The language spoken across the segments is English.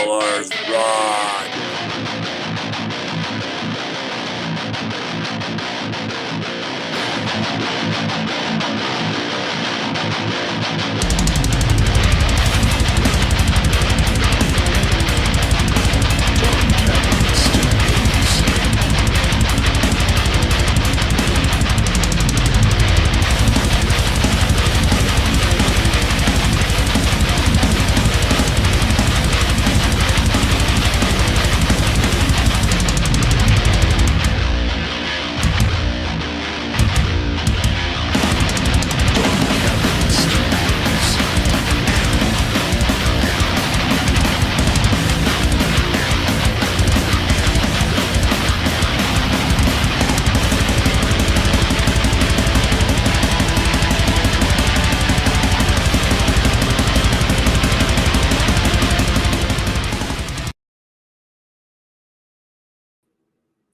Ballers Rock.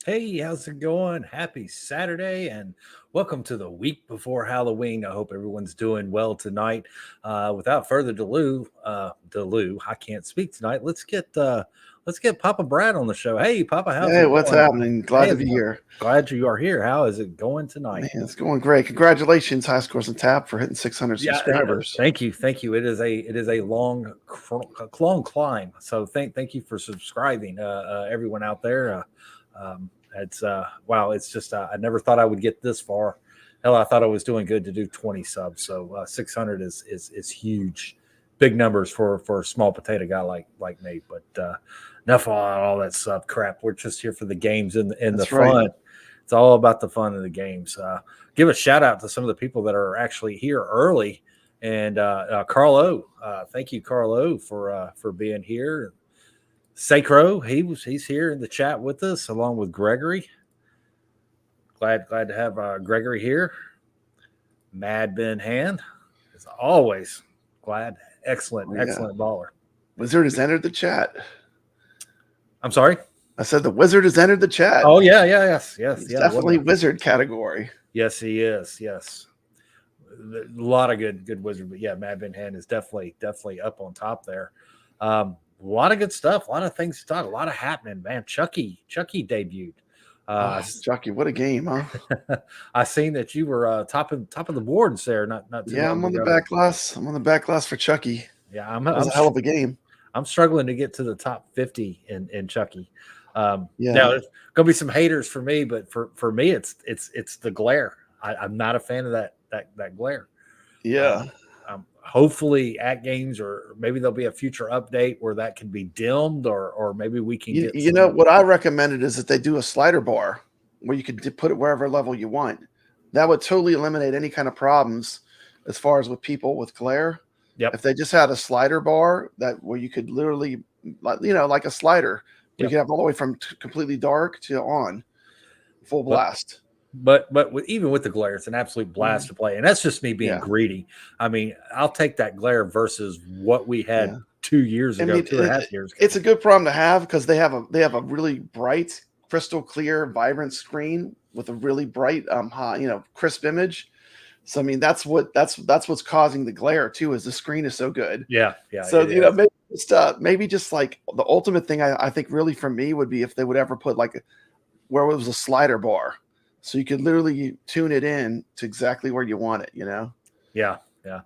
Hey, how's it going? Happy Saturday and welcome to the week before Halloween. I hope everyone's doing well tonight. Without further ado, I can't speak tonight. Let's get Papa Brad on the show. Hey, Papa, how's it Hey, going? what's happening? Glad to be here. Glad you are here. How is it going tonight? Man, it's going great. Congratulations, High Scores and Tap, for hitting 600 subscribers. Thank you. It is a long climb. So thank you for subscribing, everyone out there. It's wow. It's just I never thought I would get this far. Hell, I thought I was doing good to do 20 subs. So 600 is huge, big numbers for a small potato guy like me. But enough on all that sub crap. We're just here for the games and the fun. Right. It's all about the fun of the games. Give a shout out to some of the people that are actually here early. And Carl O, thank you, Carl O, for being here. Sacro, he's here in the chat with us along with Gregory. Glad to have Gregory here. Mad Ben Hand, as always. Glad, excellent baller. Wizard has entered the chat. I'm sorry. I said the Wizard has entered the chat. Oh yes. Definitely Wizard category. Yes, he is. Yes, a lot of good Wizard, but yeah, Mad Ben Hand is definitely up on top there. A lot of good stuff, a lot of things to talk, a lot of happening, man. Chucky debuted. Chucky, what a game, huh? I seen that you were top of the boards there. Not yeah, I'm on the back glass. I'm on the back glass for Chucky. Yeah, it was a hell of a game. I'm struggling to get to the top 50 in Chucky. Yeah. Now there's gonna be some haters for me, but for me, it's the glare. I'm not a fan of that glare. Yeah. Hopefully at games, or maybe there'll be a future update where that can be dimmed, or maybe we can get. You know what I recommended is that they do a slider bar where you could put it wherever level you want. That would totally eliminate any kind of problems as far as with people with glare. Yep. If they just had a slider bar where you could literally, like a slider, you could have all the way from completely dark to on full blast. But even with the glare, it's an absolute blast to play, and that's just me being greedy. I mean, I'll take that glare versus what we had 2 years ago, 2.5 years ago. It's a good problem to have because they have a really bright, crystal clear, vibrant screen with a really bright, crisp image. So I mean, that's what's causing the glare too. Is the screen is so good. Yeah. So maybe just like the ultimate thing I think really for me would be if they would ever put where it was a slider bar. So you could literally tune it in to exactly where you want it, Yeah.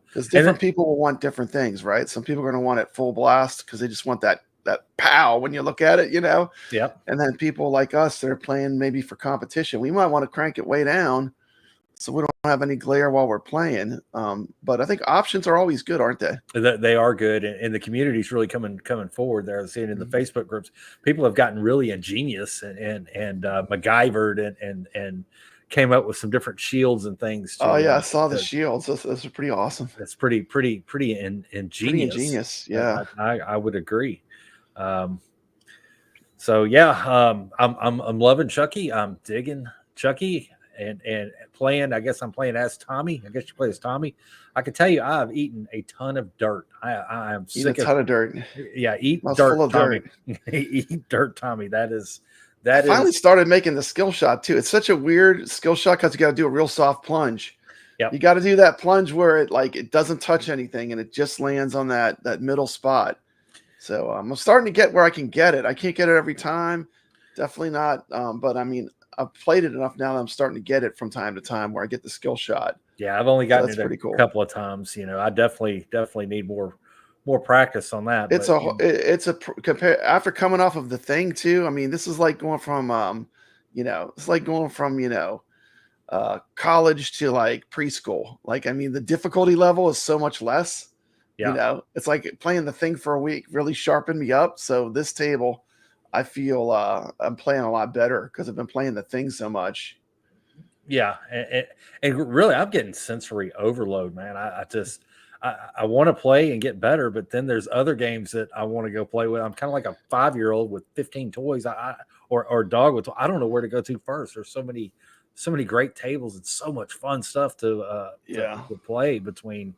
Because different people will want different things, right? Some people are going to want it full blast because they just want that pow when you look at it, Yeah. And then people like us that are playing maybe for competition, we might want to crank it way down so we don't have any glare while we're playing. But I think options are always good, aren't they? They are good, and the community's really coming forward there. Seeing in the Facebook groups, people have gotten really ingenious and MacGyvered and came up with some different shields and things. Oh yeah, I saw the shields. Those are pretty awesome. That's pretty ingenious. Pretty ingenious, yeah. I would agree. So yeah, I'm loving Chucky. I'm digging Chucky. And playing, I guess I'm playing as Tommy. I guess you play as Tommy. I can tell you, I've eaten a ton of dirt. I am sick of a ton of dirt. Yeah, eat dirt, Tommy. Eat dirt, Tommy. I finally started making the skill shot too. It's such a weird skill shot because you got to do a real soft plunge. Yeah, you got to do that plunge where it doesn't touch anything and it just lands on that middle spot. So I'm starting to get where I can get it. I can't get it every time, definitely not. But I mean, I've played it enough now that I'm starting to get it from time to time where I get the skill shot. Yeah, I've only So gotten that's it pretty a cool. couple of times. I definitely need more practice on that. It's But it's a compare after coming off of the thing too. I mean, this is like going from it's like going from college to like preschool. Like, I mean, the difficulty level is so much less. yeah, It's like playing the thing for a week really sharpened me up. So this table, I feel I'm playing a lot better because I've been playing the thing so much. yeah, and really, I'm getting sensory overload, man. I just I want to play and get better, but then there's other games that I want to go play with. I'm kind of like a 5-year-old with 15 toys. Or a dog with. I don't know where to go to first. There's so many great tables and so much fun stuff Yeah. to play between,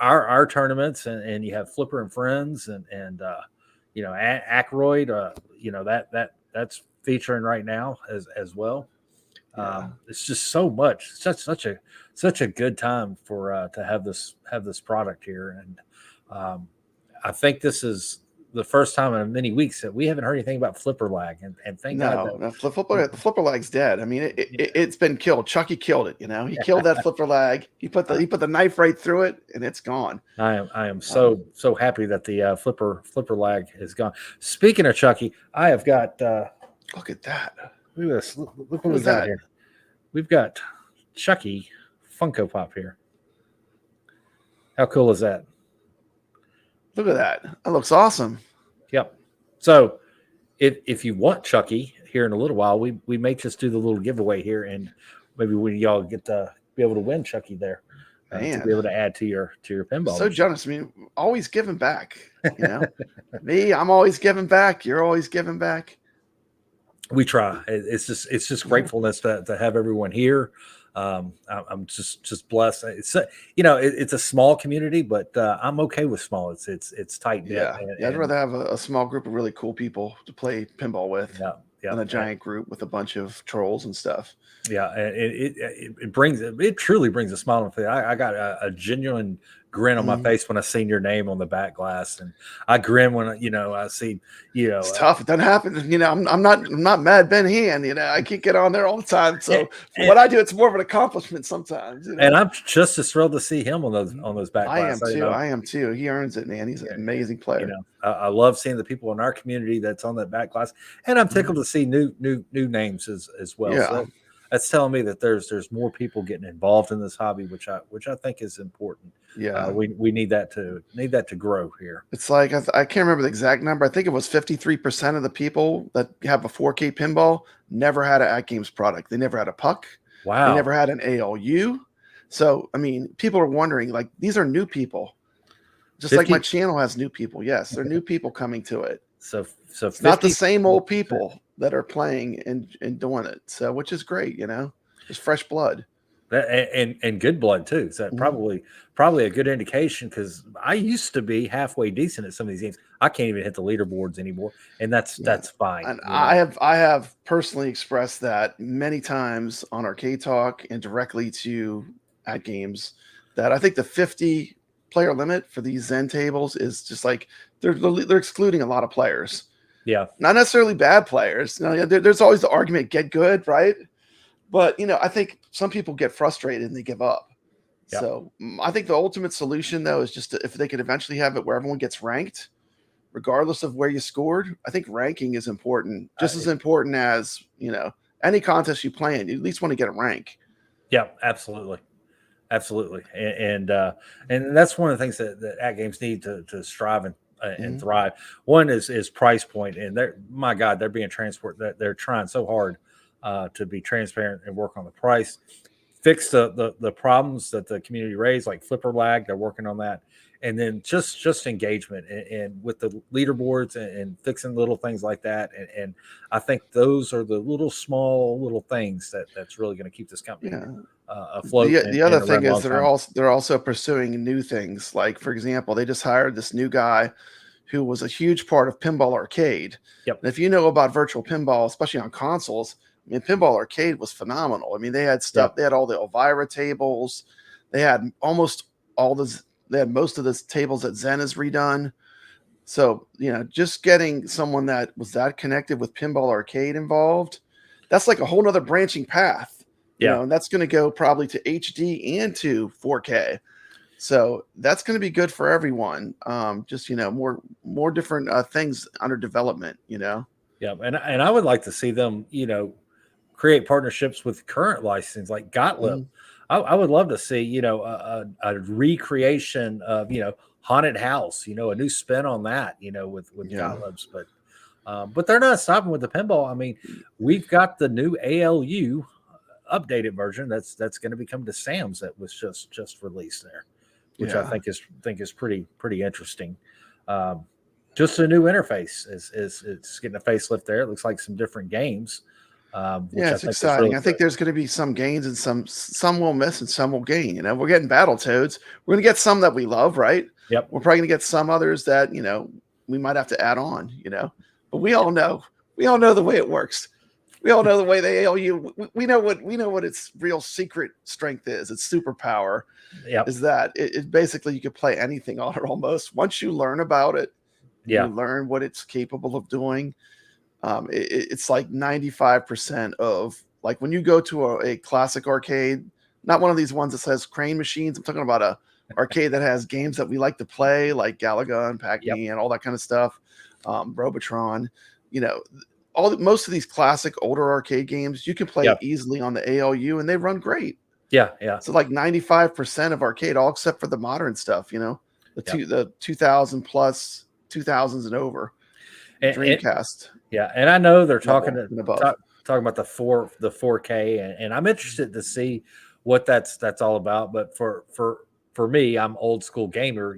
our tournaments and you have Flipper and Friends and Ackroyd. That's featuring right now as well. Yeah. It's just so much, such a good time for to have this product here, and I think this is the first time in many weeks that we haven't heard anything about Flipper lag, and thank God No, that. no the flipper lag's dead. I mean, it's been killed. Chucky killed it. He killed that flipper lag. He put the knife right through it, and it's gone. I am so happy that the flipper lag is gone. Speaking of Chucky, I have got Look at that. look at this. Look what What we is got that? here. We've got Chucky Funko Pop here. How cool is that? Look at that. That looks awesome. Yep. So if you want Chucky here in a little while, we may just do the little giveaway here, and maybe when y'all get to be able to win Chucky there, to Man. be able to add to your pinball. So generous. I mean, always giving back. Me, I'm always giving back. You're always giving back. We try. It's just gratefulness to have everyone here. I'm just blessed. It's a small community, but I'm okay with small. It's tight knit. Yeah. I'd rather have a small group of really cool people to play pinball with than a giant group with a bunch of trolls and stuff. Yeah, it truly brings a smile on my face. I got a genuine grin on my face when I seen your name on the back glass, and I grin when I see It's tough. It doesn't happen. I'm not Mad Ben Hand. I can't get on there all the time. So for what I do, it's more of an accomplishment sometimes. And I'm just as thrilled to see him on those back glass. I am too. He earns it, man. He's an amazing player. I love seeing the people in our community that's on that back glass, and I'm tickled to see new names as well. Yeah. So that's telling me that there's more people getting involved in this hobby, which I think is important. Yeah, we need that to grow here. It's like I can't remember the exact number. I think it was 53% of the people that have a 4K pinball never had an At Games product. They never had a puck. Wow. They never had an ALU. So I mean, people are wondering, like, these are new people. Just like my channel has new people. Yes, they're new people coming to it. So it's not the same old people that are playing and doing it. So, which is great, just fresh blood. And good blood too. So probably a good indication, because I used to be halfway decent at some of these games. I can't even hit the leaderboards anymore, and that's fine. And I have personally expressed that many times on Arcade Talk and directly to At Games, that I think the 50 player limit for these Zen tables is just like they're excluding a lot of players. Yeah, not necessarily bad players. There's always the argument, get good, right? But I think some people get frustrated and they give up. Yep. So I think the ultimate solution, though, is just if they could eventually have it where everyone gets ranked, regardless of where you scored. I think ranking is important, just as important as any contest you play in. You at least want to get a rank. Yeah, absolutely. And that's one of the things that At Games need to strive and thrive. One is price point, and they're being transport. They're trying so hard to be transparent and work on the price, fix the problems that the community raised, like flipper lag. They're working on that, and then just engagement and with the leaderboards and fixing little things like that. And I think those are the little things that's really going to keep this company afloat. The other thing is they're also pursuing new things. Like, for example, they just hired this new guy who was a huge part of Pinball Arcade. Yep. And if you know about virtual pinball, especially on consoles, I mean, Pinball Arcade was phenomenal. I mean, they had stuff. Yep. They had all the Elvira tables. They had most of the tables that Zen has redone. So, just getting someone that was that connected with Pinball Arcade involved, that's like a whole nother branching path, Yeah. and that's going to go probably to HD and to 4K. So that's going to be good for everyone. Just, more different things under development, Yeah, and I would like to see them, create partnerships with current licensing like Gottlieb. Mhm. I would love to see, a recreation of, Haunted House, a new spin on that, with Yeah. Gottlieb's, but they're not stopping with the pinball. I mean, we've got the new ALU updated version that's going to be coming to Sam's that was just released there, which I Yeah. think is pretty interesting. Just a new interface is it's getting a facelift there. It looks like some different games. Which Yeah, I it's think is exciting. really I think good. there's going to be some gains and some will miss and some will gain. We're getting Battletoads. We're going to get some that we love, right? Yep. We're probably going to get some others that we might have to add on. But we all know the way it works. We all know the way the ALU. We know what its real secret strength is. Its superpower Yep. is that it basically you could play anything on it almost. Once you learn about it, Yeah. you learn what it's capable of doing. It's like 95% of, like, when you go to a classic arcade, not one of these ones that says crane machines. I'm talking about a arcade that has games that we like to play, like Galaga and Pac-Man, all that kind of stuff. Robotron, most of these classic older arcade games you can play easily on the ALU and they run great. Yeah. So like 95% of arcade, all except for the modern stuff, the 2000 plus 2000s and over. Dreamcast. And I know they're talking about the 4K, and I'm interested to see what that's all about. But for me, I'm old school gamer.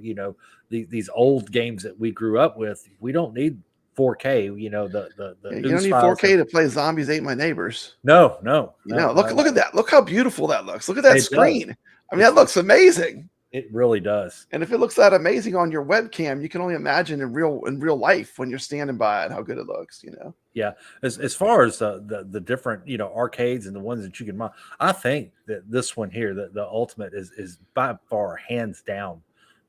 These old games that we grew up with, we don't need 4K. You don't need 4K to play Zombies Ate My Neighbors. No. Look at that. Look how beautiful that looks. Look at that screen. Does. I mean, that looks amazing. It really does. And if it looks that amazing on your webcam, you can only imagine in real life when you're standing by it how good it looks. Yeah. As far as the different arcades and the ones that you can mod, I think that this one here, the Ultimate, is by far hands down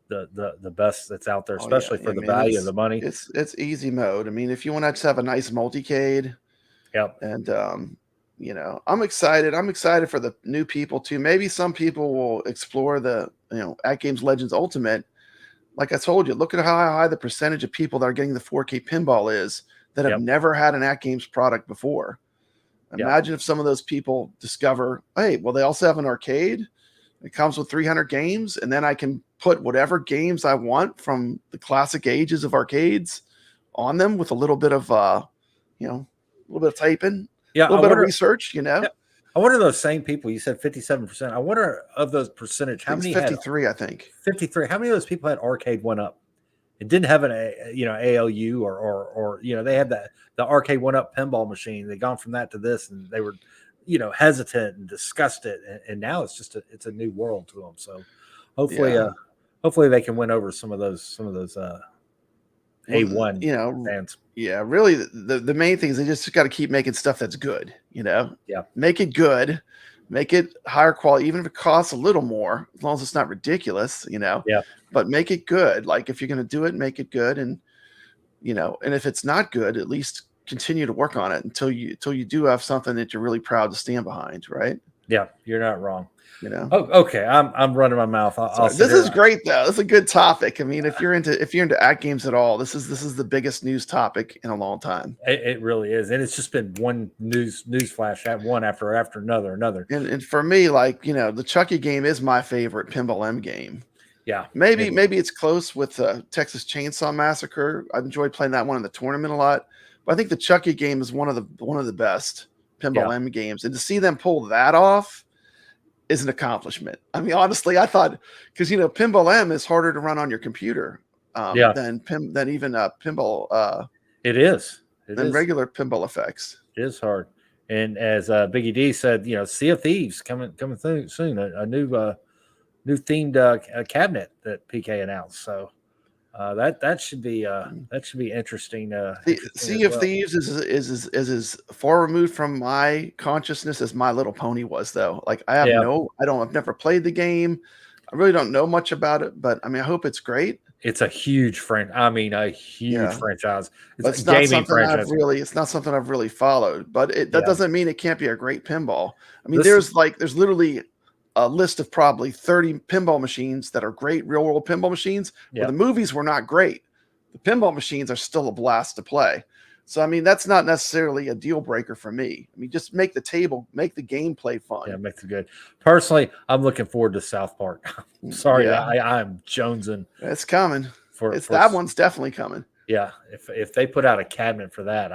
the best that's out there, especially for the value of the money. It's easy mode. I mean, if you want to just have a nice multicade, and I'm excited. I'm excited for the new people too. Maybe some people will explore the At Games Legends Ultimate. Like I told you, look at how high the percentage of people that are getting the 4K pinball is that have never had an At Games product before. Imagine if some of those people discover, hey, well, they also have an arcade. It comes with 300 games, and then I can put whatever games I want from the classic ages of arcades on them with a little bit of a little bit of typing. Yeah, a little bit of research, I wonder those same people. You said 57%. I wonder of those percentage, how many 53, I think. 53. How many of those people had Arcade 1-Up? It didn't have an ALU or they had the Arcade 1-Up pinball machine. They gone from that to this, and they were hesitant and discussed it, and now it's just it's a new world to them. So hopefully they can win over some of those A1 fans. Yeah, really, the main thing is they just got to keep making stuff that's good. Make it good, make it higher quality, even if it costs a little more, as long as it's not ridiculous. But make it good. Like, if you're going to do it, make it good, and and if it's not good, at least continue to work on it until you do have something that you're really proud to stand behind. Right? Yeah, you're not wrong. Oh, okay. I'm running my mouth. This is great though. This is a good topic. I mean, if you're into At Games at all, this is the biggest news topic in a long time. It really is, and it's just been one news flash at one after another. And for me, like the Chucky game is my favorite Pinball M game. Yeah, maybe it's close with Texas Chainsaw Massacre. I enjoyed playing that one in the tournament a lot, but I think the Chucky game is one of the best Pinball M games, and to see them pull that off is an accomplishment. I mean, honestly, I thought, because Pinball M is harder to run on your computer than even Pinball. It is regular Pinball Effects. It is hard, and as Biggie D said, Sea of Thieves coming soon. A new themed cabinet that PK announced. So that should be interesting. Sea of Thieves is as far removed from my consciousness as My Little Pony was, though. Like, I've never played the game. I really don't know much about it, but I mean, I hope it's great. It's a huge I mean, a huge Yeah. franchise. It's But a it's not gaming something franchise. it's not something I've really followed. But that Yeah. doesn't mean it can't be a great pinball. I mean, This there's literally a list of probably 30 pinball machines that are great real world pinball machines where Yeah. the movies were not great. The pinball machines are still a blast to play. So I mean, that's not necessarily a deal breaker for me. I mean, just make the table, make the gameplay fun. Yeah, makes it good. Personally, I'm looking forward to South Park. Sorry, Yeah. I'm jonesing It's coming. for That one's definitely coming. Yeah, if they put out a cabinet for that,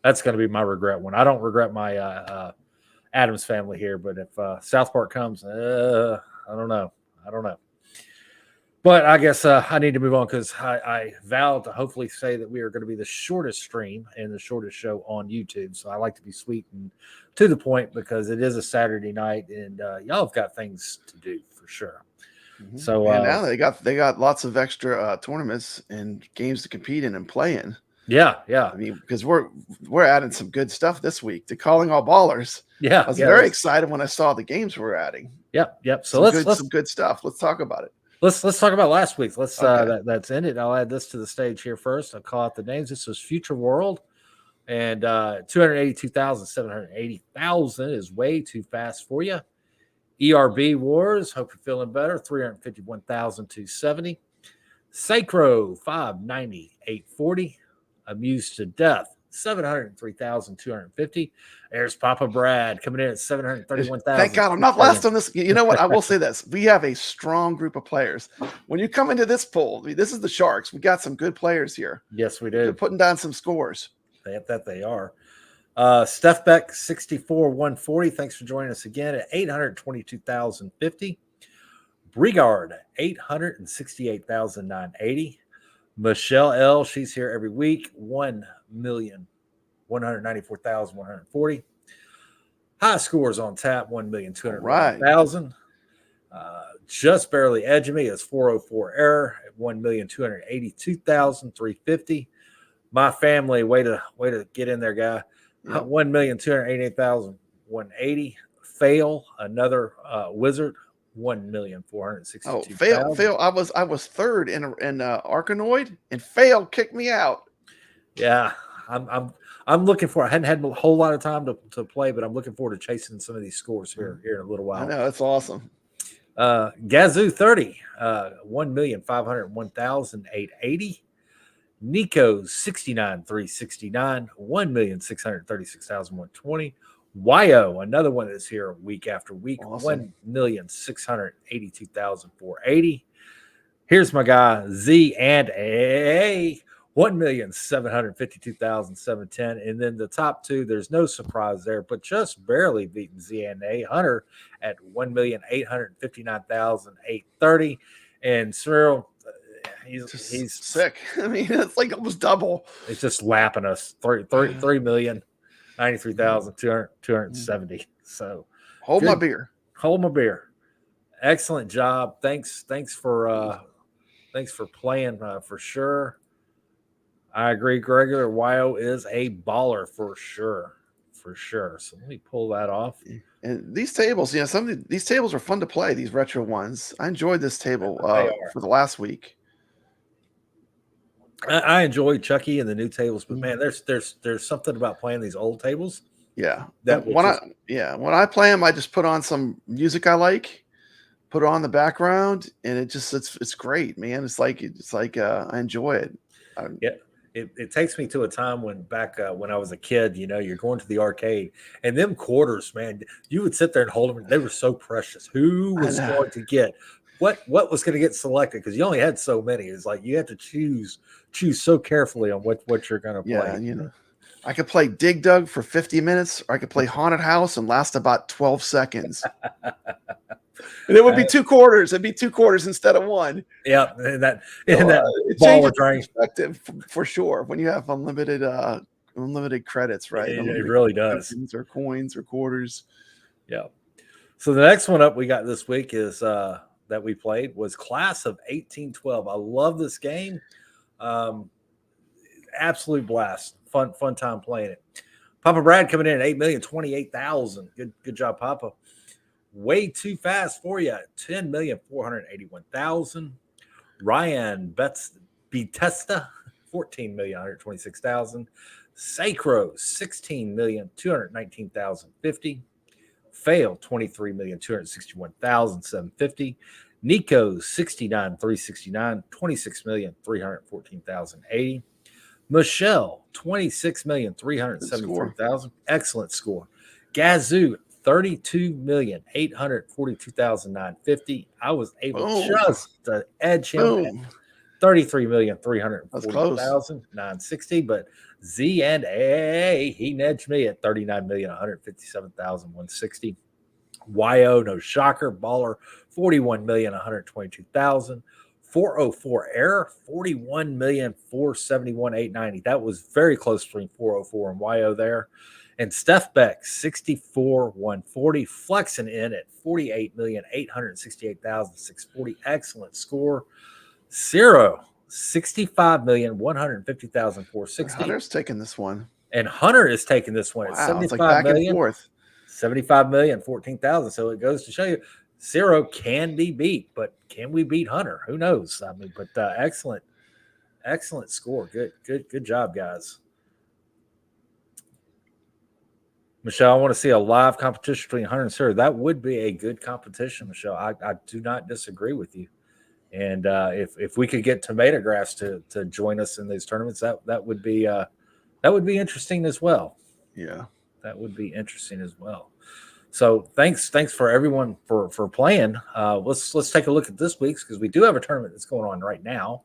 that's going to be my regret one. I don't regret my Adams Family here, but if South Park comes, I don't know. But I guess I need to move on because I vowed to hopefully say that we are going to be the shortest stream and the shortest show on YouTube. So I like to be sweet and to the point because it is a Saturday night and y'all have got things to do for sure. Mm-hmm. So and now they got lots of extra tournaments and games to compete in and play in. Yeah. I mean, because we're adding some good stuff this week. The Calling All Ballers. Yeah, I was very excited when I saw the games we're adding. Yep. So let's some good stuff. Let's talk about it. Let's talk about last week's. Let's Okay. That's ended. I'll add this to the stage here first. I'll call out the names. This was Future World, and 282,780,000 is way too fast for you. ERB Wars, hope you're feeling better. 351,270. Sacro 590,840. Amused to Death 703,250. There's Papa Brad coming in at 731,000. Thank God I'm not last on this. You know what? I will say this. We have a strong group of players. When you come into this poll, this is the Sharks. We got some good players here. Yes, we They're do. putting down some scores. They are. Steph Beck 64,140. Thanks for joining us again at 822,050. Brigard 868,980. Michelle L. She's here every week. 1,194,140. High scores on tap. 1,200,000. Just barely edging me is 404 error at 1,282,350. My family, way to get in there, guy. Yep. 1,288,180. Fail, another wizard. 1,462,000. Oh, fail! I was third in Arkanoid, and fail kicked me out. Yeah, I'm looking for. I hadn't had a whole lot of time to play, but I'm looking forward to chasing some of these scores here in a little while. I know, that's awesome. Gazoo 30, 1,501,880. Nico's 69,369, 1,636,120. YO, another one that's here week after week, Awesome. 1,682,480. Here's my guy Z and A, 1,752,710. And then the top two, there's no surprise there, but just barely beating Z and A. Hunter at 1,859,830. And Cyril, he's sick. I mean, it's like almost double. It's just lapping us. 3,093,270. So hold my beer. Excellent job. Thanks for playing for sure. I agree. Gregory YO is a baller for sure. So let me pull that off. And these tables, some of these tables are fun to play. These retro ones. I enjoyed this table for the last week. I enjoy Chucky and the new tables, but man, there's something about playing these old tables. Yeah, when I play them, I just put on some music I like, put it on the background, and it's great, man. It's like I enjoy it. It takes me to a time when I was a kid. You're going to the arcade, and them quarters, man, you would sit there and hold them. They were so precious. Who was going to get what was going to get selected? Because you only had so many. It's like you have to choose so carefully on what you're going to play. Yeah, I could play Dig Dug for 50 minutes, or I could play Haunted House and last about 12 seconds. And it would be 2 quarters. It'd be 2 quarters instead of one. Yeah, and that ball perspective for sure when you have unlimited credits, right? It really does. Or coins or quarters. Yeah. So the next one up we got this week is that we played was Class of 1812. I love this game. Absolute blast. Fun time playing it. Papa Brad coming in at 8,028,000. Good job, Papa. Way too fast for you. 10,481,000. Ryan Betesta, 14,126,000. Sacro, 16,219,050. Fail, 23,261,750. Nico, 69,369, 26,314,080. Michelle, 26,373,000. Excellent score. Gazoo, 32,842,950. I was able just to edge him at 33,340,960. But Z and A, he nudged me at 39,157,160. YO, no shocker. Baller, 41,122,000. 404 error, 41,471,890. That was very close between 404 and YO there. And Steph Beck, 64,140, flexing in at 48,868,640. Excellent score. Zero, 65,150,460. Hunter's taking this one. And Hunter is taking this one at 75 million. 75 million, 14,000. So it goes to show you Zero can be beat, but can we beat Hunter? Who knows? I mean, but excellent score. Good job, guys. Michelle, I want to see a live competition between Hunter and Zero. That would be a good competition, Michelle. I do not disagree with you. And if we could get Tomato Grass to join us in these tournaments, that would be interesting as well. Yeah, that would be interesting as well. So thanks for everyone for playing. Let's take a look at this week's, because we do have a tournament that's going on right now.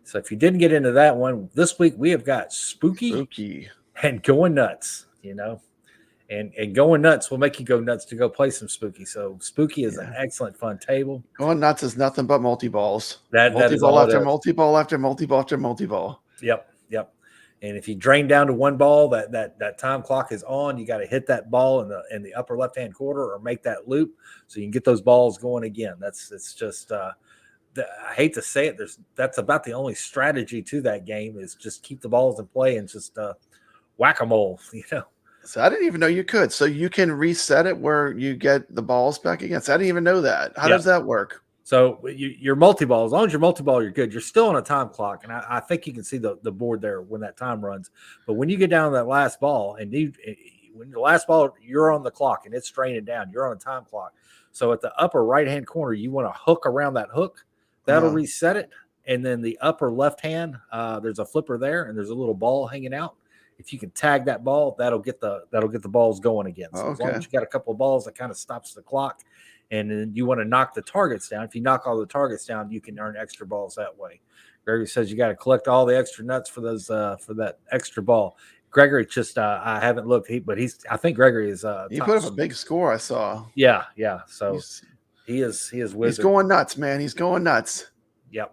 So if you didn't get into that one, this week we have got Spooky and Going Nuts. And Going Nuts will make you go nuts to go play some Spooky. So Spooky is an excellent fun table. Going Nuts is nothing but multi-balls. That is all after multi-ball after multi-ball after multi-ball. Yep. And if you drain down to one ball, that time clock is on. You got to hit that ball in the upper left-hand corner or make that loop so you can get those balls going again. It's just I hate to say it. That's about the only strategy to that game is just keep the balls in play and just whack-a-mole. So I didn't even know you could. So you can reset it where you get the balls back again. So I didn't even know that. How does that work? So your multi-ball, as long as you're multi-ball, you're good. You're still on a time clock, and I think you can see the board there when that time runs. But when you get down to that last ball, and when the last ball, you're on the clock, and it's straining down. You're on a time clock. So at the upper right-hand corner, you want to hook around that hook. That'll reset it. And then the upper left-hand, there's a flipper there, and there's a little ball hanging out. If you can tag that ball, that'll get the balls going again. So as long as you got a couple of balls, that kind of stops the clock. And then you want to knock the targets down. If you knock all the targets down, you can earn extra balls that way. Gregory says you got to collect all the extra nuts for those for that extra ball. Gregory just I haven't looked, I think Gregory is he put up a big score. I saw. Yeah. So he is wizard. He's going nuts, man. He's going nuts. Yep.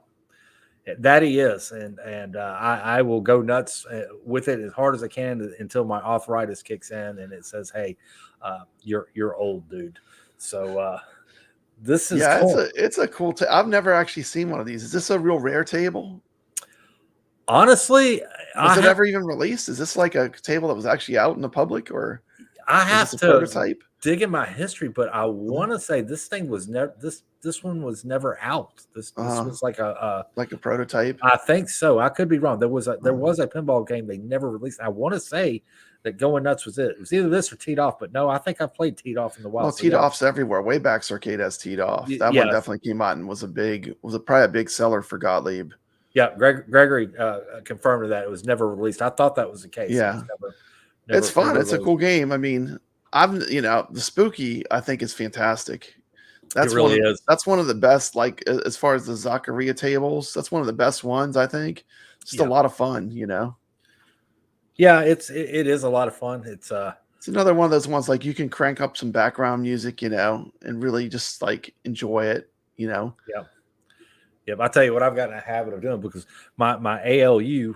That he is, and I will go nuts with it as hard as I can until my arthritis kicks in and it says, "Hey, you're old, dude." So this is cool. It's a cool. I've never actually seen one of these. Is this a real rare table? Honestly, was it ever even released? Is this like a table that was actually out in the public, or I have to prototype? Dig in my history, but I want to say this thing was never this one was never out. This was like a prototype. I think so. I could be wrong. There was a pinball game they never released. I want to say that Going Nuts was it. It was either this or Teed Off, but no, I think I played Teed Off in the wild. Well, Teed Off's everywhere. Wayback's Arcade has Teed Off. That one definitely came out and was probably a big seller for Gottlieb. Yeah, Gregory confirmed that it was never released. I thought that was the case. Yeah, it's fun. It's a cool game. I mean, the Spooky I think is fantastic. That's That's one of the best. Like as far as the Zaccaria tables, that's one of the best ones. I think. Just a lot of fun. Yeah, it is a lot of fun. It's another one of those ones like you can crank up some background music, and really just like enjoy it. Yeah. I'll tell you what I've gotten a habit of doing because my ALU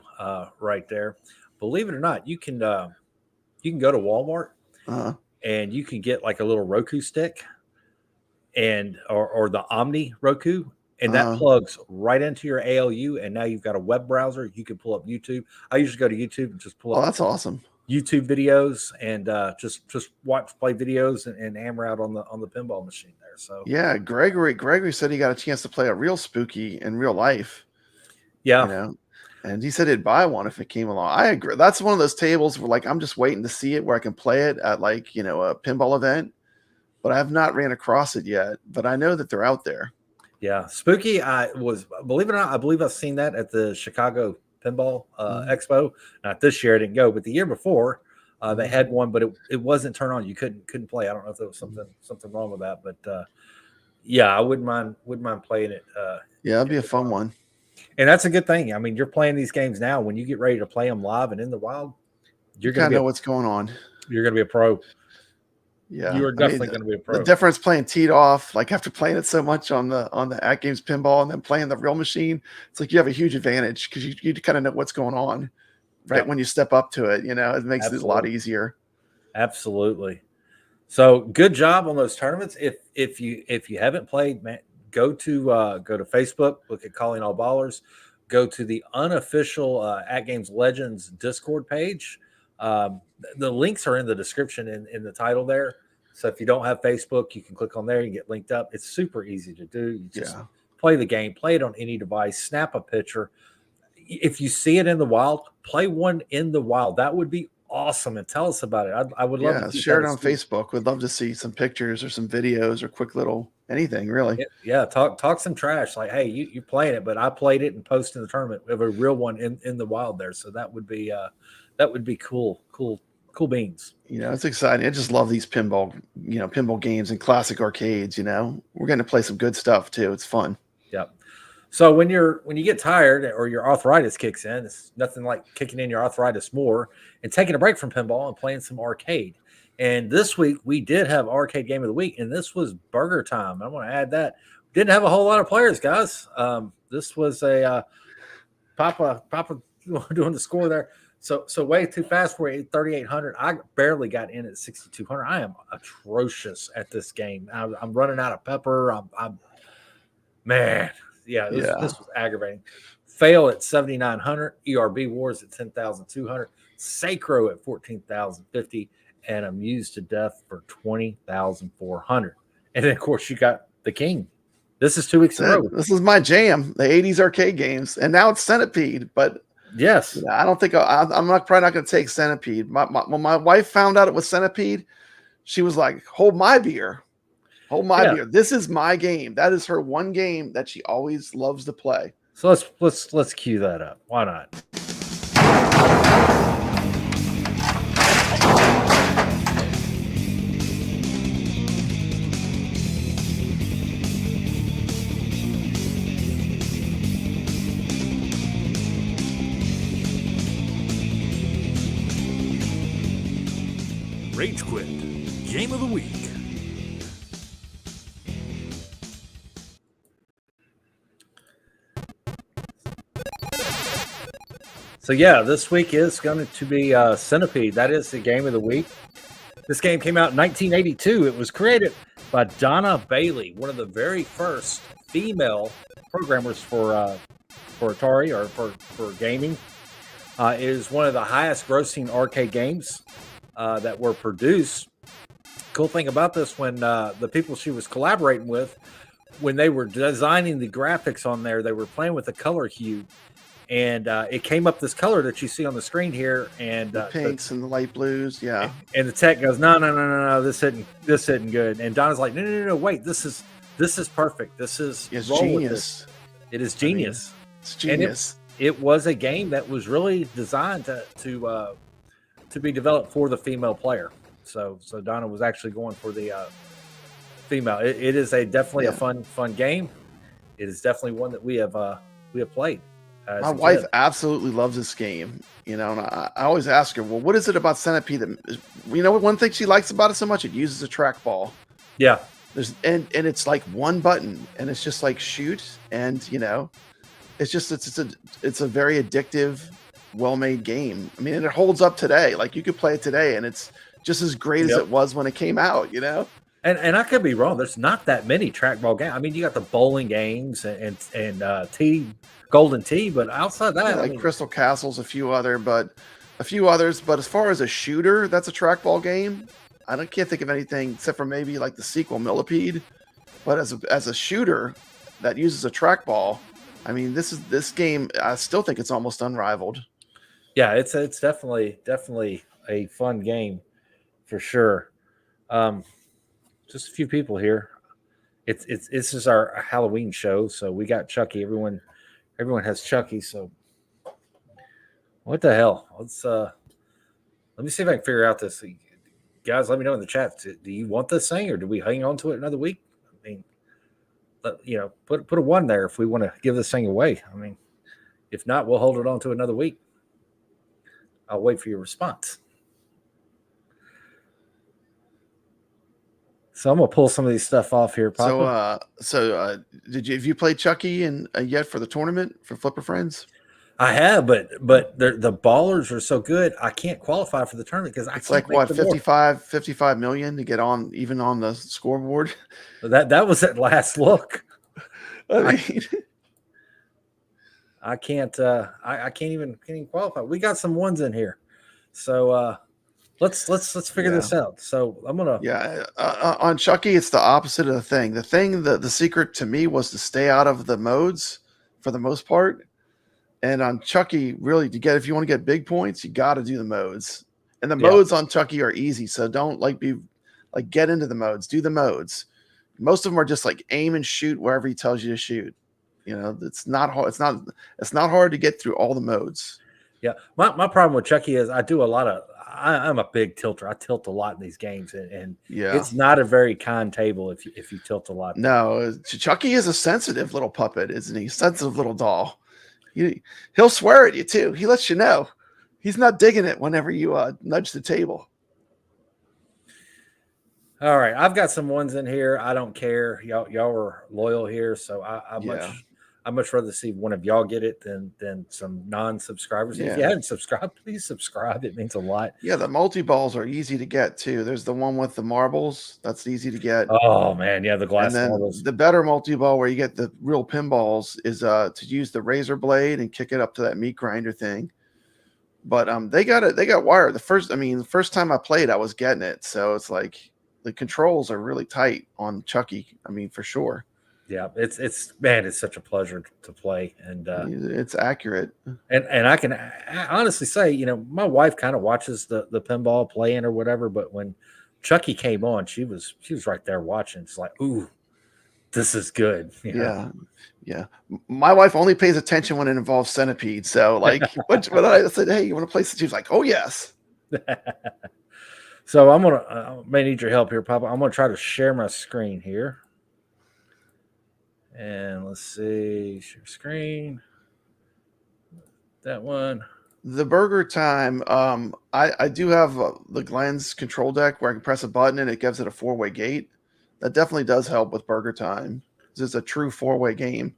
right there. Believe it or not, you can go to Walmart and you can get like a little Roku stick or the Omni Roku. And that plugs right into your ALU, and now you've got a web browser. You can pull up YouTube. I usually go to YouTube and just pull up. Oh, that's awesome. YouTube videos and just play videos and hammer out on the pinball machine there. So Yeah, Gregory said he got a chance to play a real spooky in real life. yeah, You know, and he said he'd buy one if it came along. I agree. That's one of those tables where, like, I'm just waiting to see it where I can play it at, like, you know, a pinball event, but I have not ran across it yet. But I know that they're out there. yeah. Spooky. Believe it or not, I believe I've seen that at the Chicago Pinball Expo. Not this year, I didn't go, but the year before they had one, but it wasn't turned on. You couldn't play. I don't know if there was something wrong with that, but yeah, I wouldn't mind playing it. Yeah, that'd be a fun one. And that's a good thing. I mean, you're playing these games now. When you get ready to play them live and in the wild, you're Gotta going to know what's going on. You're going to be a pro. Yeah, you are definitely going to be a pro. The difference playing teed off, like after playing it so much on the At Games pinball and then playing the real machine, it's like you have a huge advantage because you kind of know what's going on right when you step up to it. You know, it makes it a lot easier. Absolutely. So good job on those tournaments. If you haven't played, man, go to Facebook, look at Calling All Ballers, go to the unofficial At Games Legends Discord page. The links are in the description in the title there. So if you don't have Facebook, you can click on there and get linked up. It's super easy to do. You just play the game, play it on any device, snap a picture. If you see it in the wild, play one in the wild. That would be awesome. And tell us about it. I would love to share it on Facebook. We'd love to see some pictures or some videos or quick little anything, really. Yeah, talk some trash. Like, hey, you playing it, but I played it and posted in the tournament. We have a real one in the wild there. So that would be cool beans. You know, it's exciting. I just love these pinball games and classic arcades. You know, we're going to play some good stuff too. It's fun. Yep. So when you get tired or your arthritis kicks in, it's nothing like kicking in your arthritis more and taking a break from pinball and playing some arcade. And this week we did have arcade game of the week, and this was Burger Time. I want to add that didn't have a whole lot of players, guys. This was a Papa doing the score there. So way too fast for 3,800. I barely got in at 6,200. I am atrocious at this game. I'm running out of pepper. Man. Yeah, this was aggravating. Fail at 7,900. ERB Wars at 10,200. Sacro at 14,050. And Amused to Death for 20,400. And then, of course, you got the King. This is 2 weeks in a row. This is my jam, the 80s arcade games. And now it's Centipede. But yes, I don't think I'm probably not going to take Centipede. When my wife found out it was Centipede, she was like, hold my beer. Hold my beer. This is my game. That is her one game that she always loves to play. So let's cue that up. Why not? Rage Quit Game of the Week. So yeah, this week is going to be Centipede. That is the game of the week. This game came out in 1982. It was created by Donna Bailey, one of the very first female programmers for Atari or for gaming. It is one of the highest grossing arcade games that were produced. Cool thing about this, when the people she was collaborating with, when they were designing the graphics on there, they were playing with the color hue. And it came up this color that you see on the screen here, and the pinks and the light blues, yeah. And the tech goes, no, this isn't good. And Donna's like, no, wait, this is perfect. This is genius. It is genius. It's genius. And it was a game that was really designed to be developed for the female player. So Donna was actually going for the female. It is definitely a fun game. It is definitely one that we have played. My wife absolutely loves this game, and I always ask her, well, what is it about Centipede that, one thing she likes about it so much, it uses a trackball. Yeah. And it's like one button, and it's just like shoot, and it's a very addictive, well-made game. I mean, and it holds up today. Like, you could play it today, and it's just as great as it was when it came out, And I could be wrong. There's not that many trackball games. I mean, you got the bowling games and Golden Tee, but outside that, Crystal Castle's a few other, but a few others, but as far as a shooter, that's a trackball game. Can't think of anything except for maybe like the sequel Millipede. But as a shooter that uses a trackball, I mean, this game. I still think it's almost unrivaled. Yeah, it's definitely a fun game for sure. Just a few people here. It's this is our Halloween show, so we got Chucky. Everyone has Chucky. So what the hell? Let me see if I can figure out this. Guys, let me know in the chat. Do you want this thing, or do we hang on to it another week? I mean, put a 1 there if we want to give this thing away. I mean, if not, we'll hold it on to another week. I'll wait for your response. So I'm gonna pull some of these stuff off here, Papa. Have you played Chucky and yet for the tournament for Flipper Friends? I have, but the ballers are so good. I can't qualify for the tournament because it's like what 55 million to get on even on the scoreboard. That was at last look. I mean, I can't even qualify. We got some 1s in here, so let's figure this out. So I'm gonna on Chucky, it's the opposite of the thing. The secret to me was to stay out of the modes for the most part. And on Chucky, really, if you want to get big points, you got to do the modes. And the modes on Chucky are easy, so don't get into the modes. Do the modes. Most of them are just like aim and shoot wherever he tells you to shoot. It's not hard. It's not hard to get through all the modes. Yeah, my problem with Chucky is I do a lot of. I'm a big tilter. I tilt a lot in these games, and it's not a very kind table if you tilt a lot. No, Chucky is a sensitive little puppet, isn't he? Sensitive little doll. He'll swear at you too. He lets you know he's not digging it whenever you nudge the table. All right, I've got some 1s in here. I don't care. Y'all are loyal here, so I'd much rather see one of y'all get it than some non-subscribers. If you haven't subscribed, please subscribe. It means a lot. Yeah, the multi-balls are easy to get too. There's the one with the marbles. That's easy to get. Oh man, yeah, the glass and then marbles. The better multi-ball where you get the real pinballs is to use the razor blade and kick it up to that meat grinder thing. But they got wire. The first time I played, I was getting it. So it's like the controls are really tight on Chucky. I mean, for sure. Yeah, it's such a pleasure to play, and it's accurate. And I can honestly say, my wife kind of watches the pinball playing or whatever, but when Chucky came on, she was right there watching. It's like, ooh, this is good. Yeah. My wife only pays attention when it involves Centipede. So like, when I said, "Hey, you want to play?" She was like, "Oh yes." So I may need your help here, Papa. I'm gonna try to share my screen here. And let's see, share screen. That one. The Burger Time. I do have the Glenn's control deck where I can press a button and it gives it a 4-way gate. That definitely does help with Burger Time. It's a true 4-way game.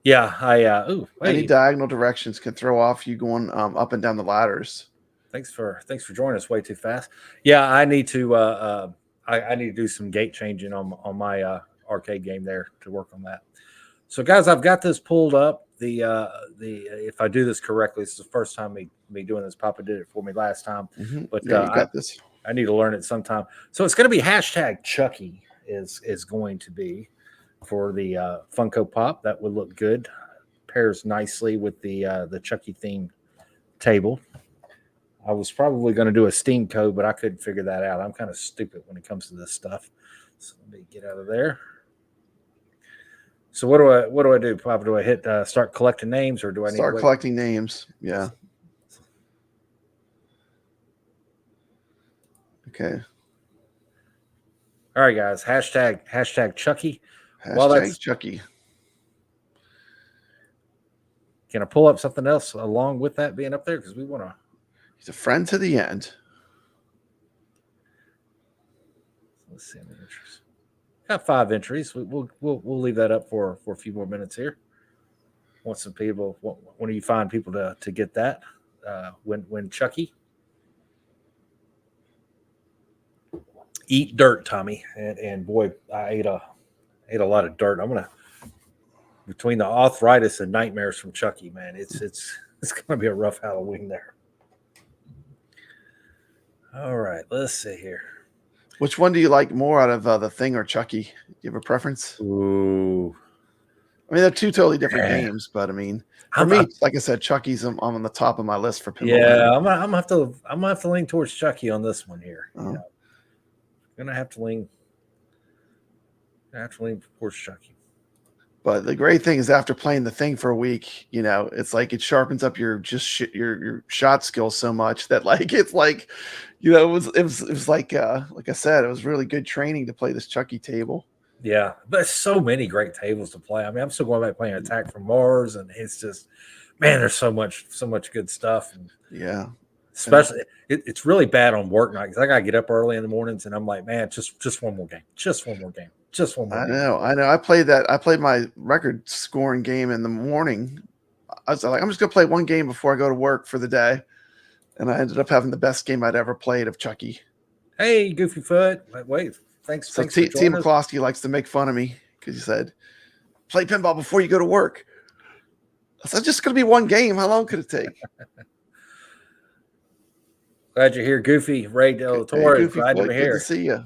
Yeah, any diagonal directions can throw off you going up and down the ladders. Thanks for joining us way too fast. Yeah, I need to I need to do some gate changing on my arcade game there to work on that. So guys, I've got this pulled up. The if I do this correctly, this is the first time me doing this. Papa did it for me last time, but you got this. I need to learn it sometime. So it's going to be #Chucky is going to be for the Funko Pop. That would look good. Pairs nicely with the Chucky theme table. I was probably going to do a Steam code, but I couldn't figure that out. I'm kind of stupid when it comes to this stuff. So let me get out of there. So what do I do, Papa? Do I hit start collecting names, or do I need start collecting names? Yeah. Okay. All right, guys. #Chucky. Chucky. Can I pull up something else along with that being up there? Because we want to. He's a friend to the end. Let's see. Got 5 entries. We'll leave that up for a few more minutes here. Want some people? When do you find people to get that? When Chucky eat dirt, Tommy, and boy, I ate a lot of dirt. I'm gonna between the arthritis and nightmares from Chucky, man. It's gonna be a rough Halloween there. All right, let's see here. Which one do you like more out of The Thing or Chucky? Do you have a preference? Ooh, I mean, they're two totally different yeah. games, but I mean, for I'm, me, like I said, Chucky's on the top of my list for Pinball yeah, Mania. I'm gonna have to lean towards Chucky on this one here. Oh. Yeah, gonna have to lean towards Chucky. But the great thing is, after playing The Thing for a week, it's like it sharpens up your your shot skills so much that it's like, it was like I said, it was really good training to play this Chucky table. Yeah, but so many great tables to play. I mean, I'm still going back playing Attack from Mars, and it's just, man, there's so much good stuff. And yeah, especially it's really bad on work night because I gotta get up early in the mornings, and I'm like, man, just one more game, just one more game, just one more I game. know. I played my record scoring game in the morning. I was like, I'm just gonna play one game before I go to work for the day, and I ended up having the best game I'd ever played of Chucky. Hey, Goofy Foot, wait, thanks. So Thanks T for joining us. McCloskey likes to make fun of me because he said, "Play pinball before you go to work." I said, "It's just gonna be one game. How long could it take?" Glad you're here, Goofy. Ray Del Torre, Goofy glad to Floyd, be good here. to see you.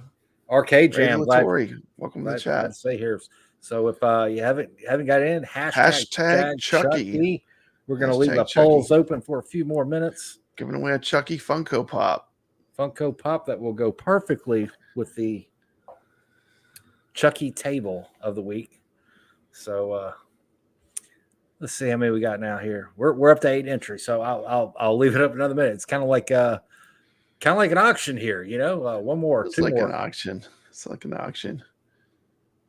Arcade Ray Jam, Del glad Torre, welcome to the glad chat. to stay here. So if you haven't got in, Hashtag Chucky. We're going to Hashtag leave the Chucky. polls open for a few more minutes. Giving away a Chucky Funko Pop. Funko Pop that will go perfectly with the Chucky table of the week. So let's see how many we got now here. We're up to 8 entries, so I'll leave it up another minute. It's kind of like an auction here, one more, It's two like more. an auction. It's like an auction.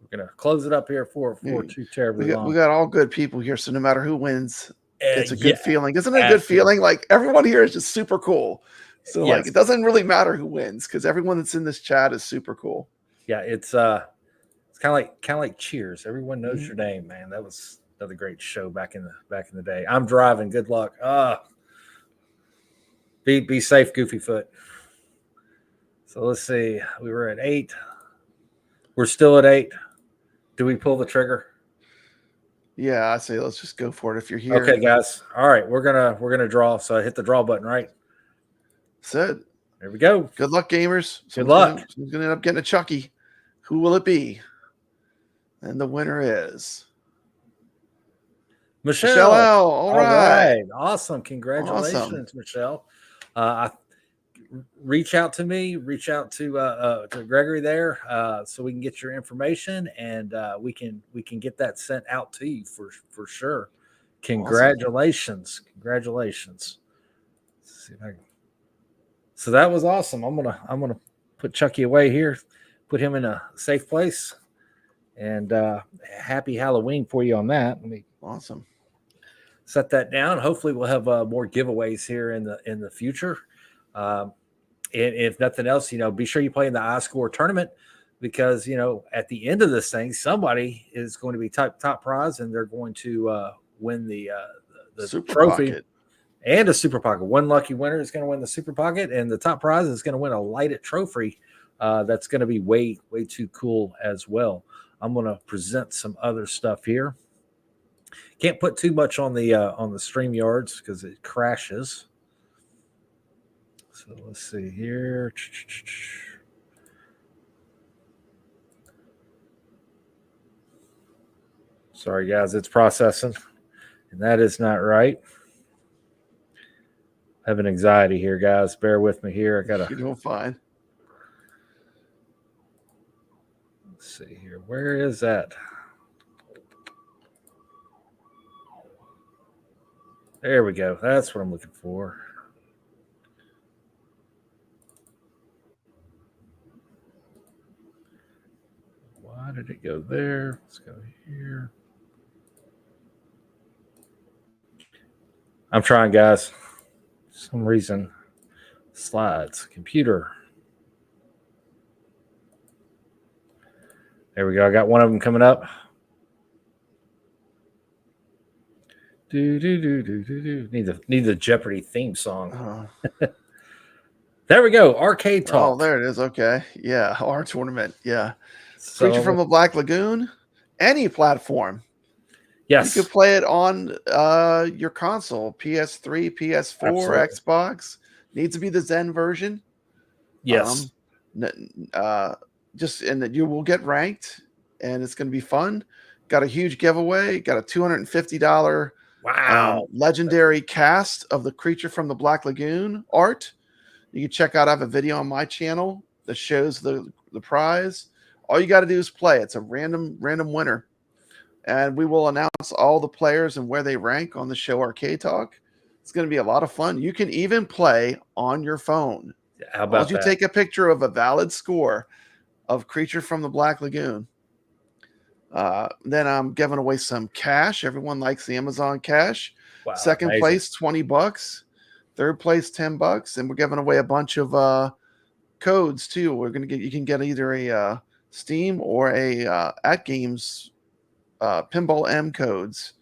We're gonna close it up here for too terribly long. We got all good people here, so no matter who wins, it's a good feeling. Isn't it a good feeling? Like everyone here is just super cool. So Yes. it doesn't really matter who wins because everyone that's in this chat is super cool. Yeah, it's kind of like Cheers. Everyone knows your name, man. That was another great show back in the day. I'm driving. Good luck. Be safe, Goofy Foot. So let's see. We were at 8. We're still at 8. Do we pull the trigger? Yeah, I say let's just go for it if you're here. Okay, guys. All right, we're gonna draw. So I hit the draw button, right? That's it. There we go. Good luck, gamers. Good luck. Someone's gonna end up getting a Chucky. Who will it be? And the winner is Michelle L. All right. Awesome. Congratulations, Awesome. Michelle. Reach out to me, reach out to Gregory there, so we can get your information and we can get that sent out to you for sure. Congratulations. Awesome. Congratulations. Let's see if I can. So that was awesome. I'm gonna put Chucky away here, put him in a safe place, and happy Halloween for you on that. Let me awesome. Set that down. Hopefully we'll have more giveaways here in the future. And if nothing else, be sure you play in the iScore tournament because, at the end of this thing, somebody is going to be top prize and they're going to win the Super trophy Pocket. And a Super Pocket. One lucky winner is going to win the Super Pocket, and the top prize is going to win a lighted trophy. That's going to be way too cool as well. I'm going to present some other stuff here. Can't put too much on the StreamYards because it crashes. So let's see here. Sorry, guys, it's processing, and that is not right. Having anxiety here, guys. Bear with me here. You're doing fine. Let's see here. Where is that? There we go. That's what I'm looking for. Why did it go there? Let's go here. I'm trying, guys. For some reason, slides, computer. There we go. I got one of them coming up. Need the Jeopardy theme song. There we go. Arcade Talk. Oh, there it is. Okay. Yeah. Our tournament. Yeah. So, Creature from a Black Lagoon. Any platform. Yes. You could play it on your console. PS3, PS4, Absolutely. Xbox. Needs to be the Zen version. Yes. Just and that you will get ranked, and it's going to be fun. Got a huge giveaway. Got a $250 Wow. legendary cast of the Creature from the Black Lagoon art. You can check out. I have a video on my channel that shows the prize. All you got to do is play. It's a random winner, and we will announce all the players and where they rank on the show Arcade Talk. It's going to be a lot of fun. You can even play on your phone. How As long about as you that? take a picture of a valid score of Creature from the Black Lagoon. Then I'm giving away some cash. Everyone likes the Amazon cash. Wow, Second amazing. place, $20. Third place, $10. And we're giving away a bunch of codes too. You can get either a Steam or a At Games Pinball M codes.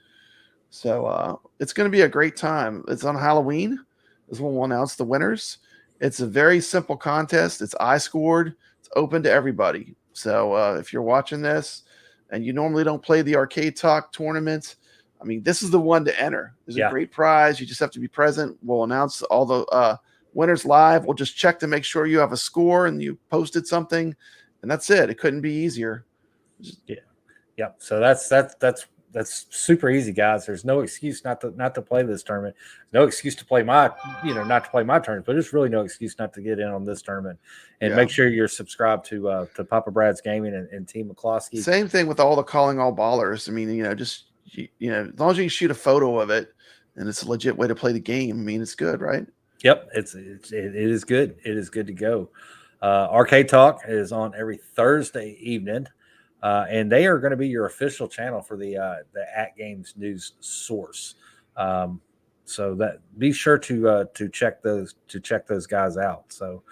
So it's going to be a great time. It's on Halloween is when we'll announce the winners. It's a very simple contest. It's iScored. It's open to everybody. So if you're watching this and you normally don't play the Arcade Talk tournament, I mean, this is the one to enter. There's a great prize. You just have to be present. We'll announce all the winners live. We'll just check to make sure you have a score and you posted something, and that's it. It couldn't be easier. Yeah. So that's super easy, guys. There's no excuse not to play this tournament. No excuse to play not to play my tournament, but there's really no excuse not to get in on this tournament. And make sure you're subscribed to Papa Brad's Gaming and Team McCloskey. Same thing with all the Calling All Ballers. I mean, just as long as you can shoot a photo of it and it's a legit way to play the game, I mean, it's good, right? Yep, it is good. It is good to go. Arcade Talk is on every Thursday evening. And they are going to be your official channel for the At Games news source. So that be sure to check those guys out. So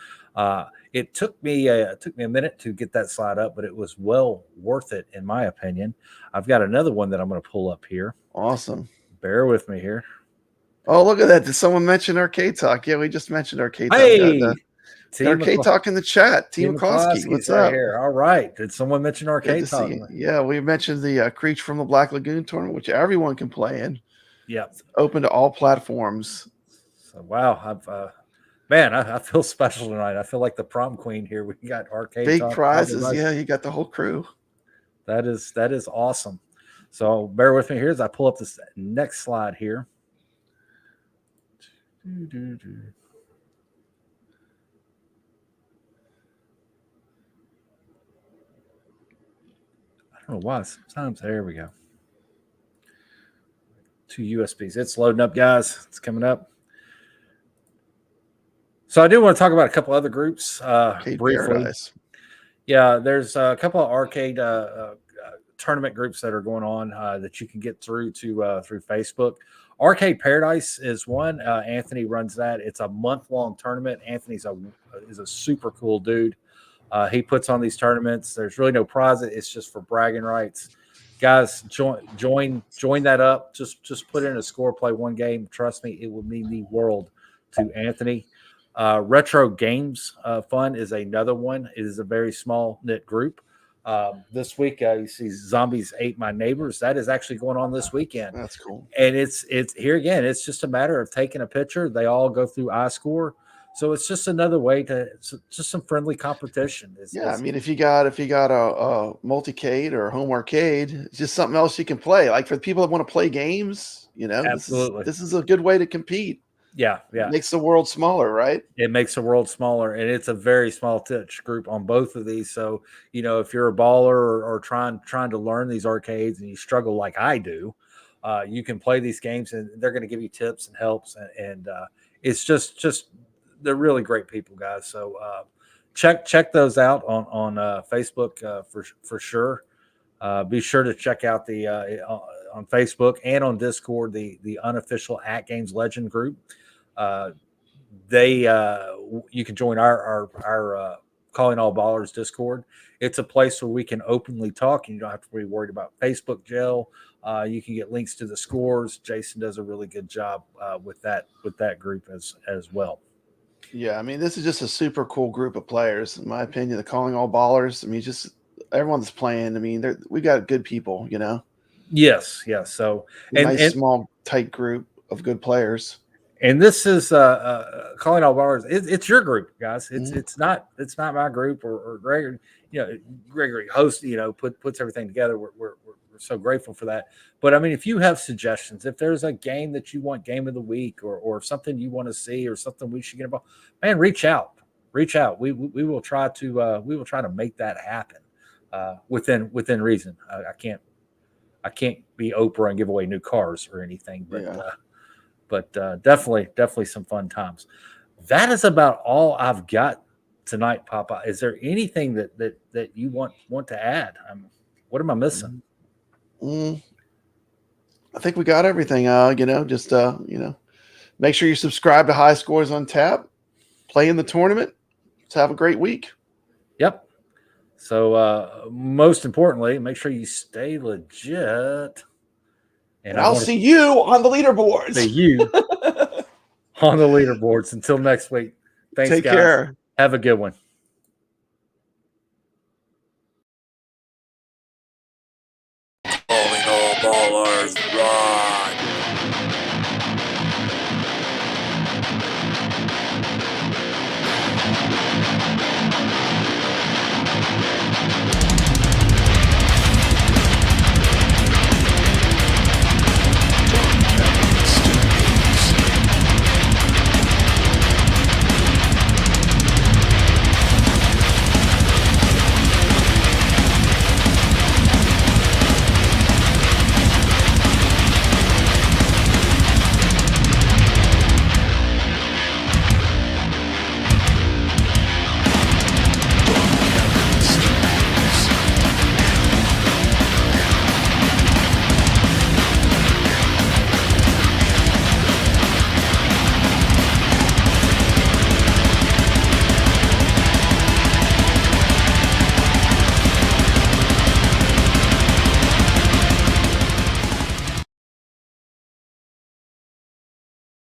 it took me a minute to get that slide up, but it was well worth it in my opinion. I've got another one that I'm going to pull up here. Awesome. Bear with me here. Oh, look at that! Did someone mention Arcade Talk? Yeah, we just mentioned Arcade Talk. Hey. Arcade Talk in the chat. Team McCloskey, what's up? Here. All right. Did someone mention Arcade Talk? Yeah, we mentioned the Creature from the Black Lagoon tournament, which everyone can play in. Yeah, it's open to all platforms. So wow, I feel special tonight. I feel like the prom queen here. We got Arcade big Talk, prizes. Yeah, you got the whole crew. That is awesome. So bear with me here as I pull up this next slide here. I don't know why. Sometimes there we go. 2 USBs. It's loading up, guys. It's coming up. So I do want to talk about a couple other groups briefly. Paradise. Yeah, there's a couple of arcade tournament groups that are going on that you can get through through Facebook. Arcade Paradise is one. Anthony runs that. It's a month-long tournament. Anthony's is a super cool dude. He puts on these tournaments. There's really no prize. It's just for bragging rights. Guys, join that up. Just put in a score, play one game. Trust me, it will mean the world to Anthony. Retro Games Fun is another one. It is a very small knit group. This week you see Zombies Ate My Neighbors. That is actually going on this weekend. That's cool. And it's here again. It's just a matter of taking a picture. They all go through iScore. So it's just another way just some friendly competition. I mean, if you got a multicade or a home arcade, it's just something else you can play. Like for the people that want to play games, absolutely, this is a good way to compete. Yeah. It makes the world smaller, right? It makes the world smaller, and it's a very small touch group on both of these. So if you're a baller or trying to learn these arcades and you struggle like I do, you can play these games, and they're going to give you tips and helps, and it's just. They're really great people, guys. So check those out on Facebook for sure. Be sure to check out the on Facebook and on Discord the unofficial At Games Legend group. You can join our Calling All Ballers Discord. It's a place where we can openly talk, and you don't have to be worried about Facebook jail. You can get links to the scores. Jason does a really good job with that group as well. Yeah, I mean, this is just a super cool group of players, in my opinion. The Calling All Ballers. I mean, just everyone that's playing. I mean, we got good people, Yes. So nice, small, tight group of good players. And this is calling all bars. It's your group, guys. Mhm. It's not my group or Gregory. You know, Gregory hosts. You know, puts everything together. We're so grateful for that. But I mean, if you have suggestions, if there's a game that you want game of the week or something you want to see or something we should get involved, man, reach out. Reach out. We will try to make that happen within reason. I can't be Oprah and give away new cars or anything, but Yeah. definitely some fun times. That is about all I've got tonight, Papa. Is there anything that you want to add? What am I missing? Mm, I think we got everything. Just make sure you subscribe to High Scores on Tap. Play in the tournament. Let's have a great week. Yep. So most importantly, make sure you stay legit. And I'll see you on the leaderboards. See you on the leaderboards. Until next week. Thanks, Take guys. care. Have a good one.